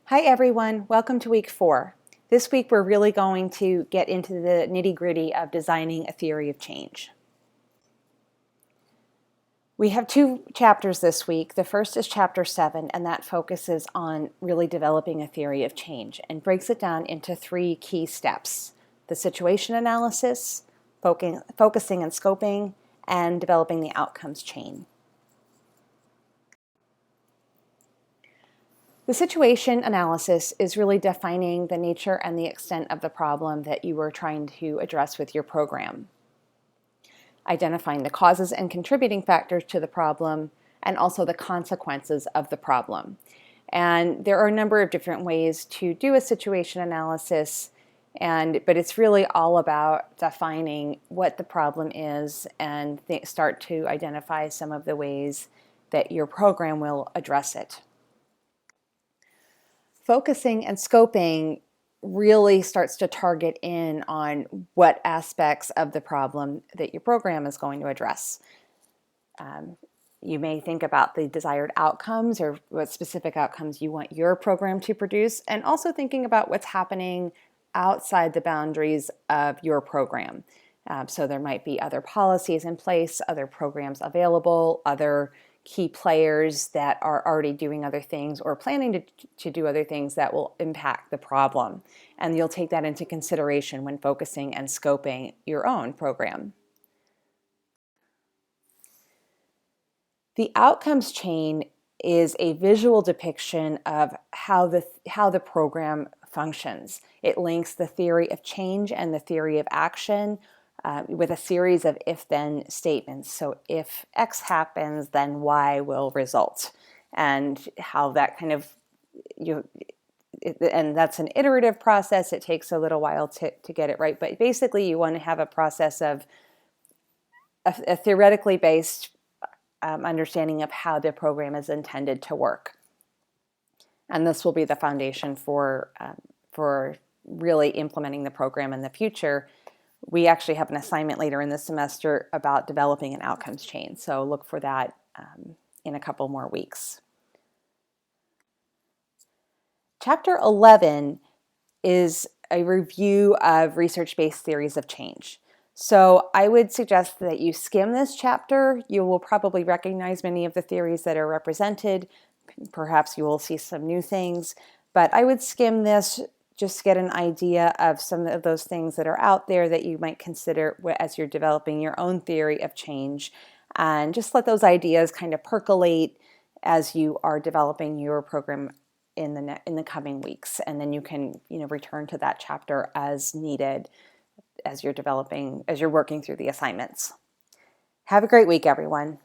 Hi everyone, welcome to week 4. This week we're really going to get into the nitty-gritty of designing a theory of change. We have 2 chapters this week. The first is chapter 7, and that focuses on really developing a theory of change and breaks it down into 3 key steps: the situation analysis, focusing and scoping, and developing the outcomes chain. The situation analysis is really defining the nature and the extent of the problem that you are trying to address with your program. Identifying the causes and contributing factors to the problem, and also the consequences of the problem. And there are a number of different ways to do a situation analysis, but it's really all about defining what the problem is and start to identify some of the ways that your program will address it. Focusing and scoping really starts to target in on what aspects of the problem that your program is going to address. You may think about the desired outcomes or what specific outcomes you want your program to produce, and also thinking about what's happening outside the boundaries of your program. So there might be other policies in place, other programs available, other key players that are already doing other things or planning to do other things that will impact the problem. And you'll take that into consideration when focusing and scoping your own program. The outcomes chain is a visual depiction of how the program functions. It links the theory of change and the theory of action with a series of if-then statements. So if X happens, then Y will result. And how that kind of, and that's an iterative process. It takes a little while to get it right. But basically you want to have a process of a theoretically based understanding of how the program is intended to work. And this will be the foundation for really implementing the program in the future. We actually have an assignment later in the semester about developing an outcomes chain, so look for that in a couple more weeks. Chapter 11 is a review of research-based theories of change. So I would suggest that you skim this chapter. You will probably recognize many of the theories that are represented. Perhaps you will see some new things, but I would skim this just to get an idea of some of those things that are out there that you might consider as you're developing your own theory of change, and just let those ideas kind of percolate as you are developing your program in the coming weeks, and then you can return to that chapter as needed as you're working through the assignments. Have a great week, everyone.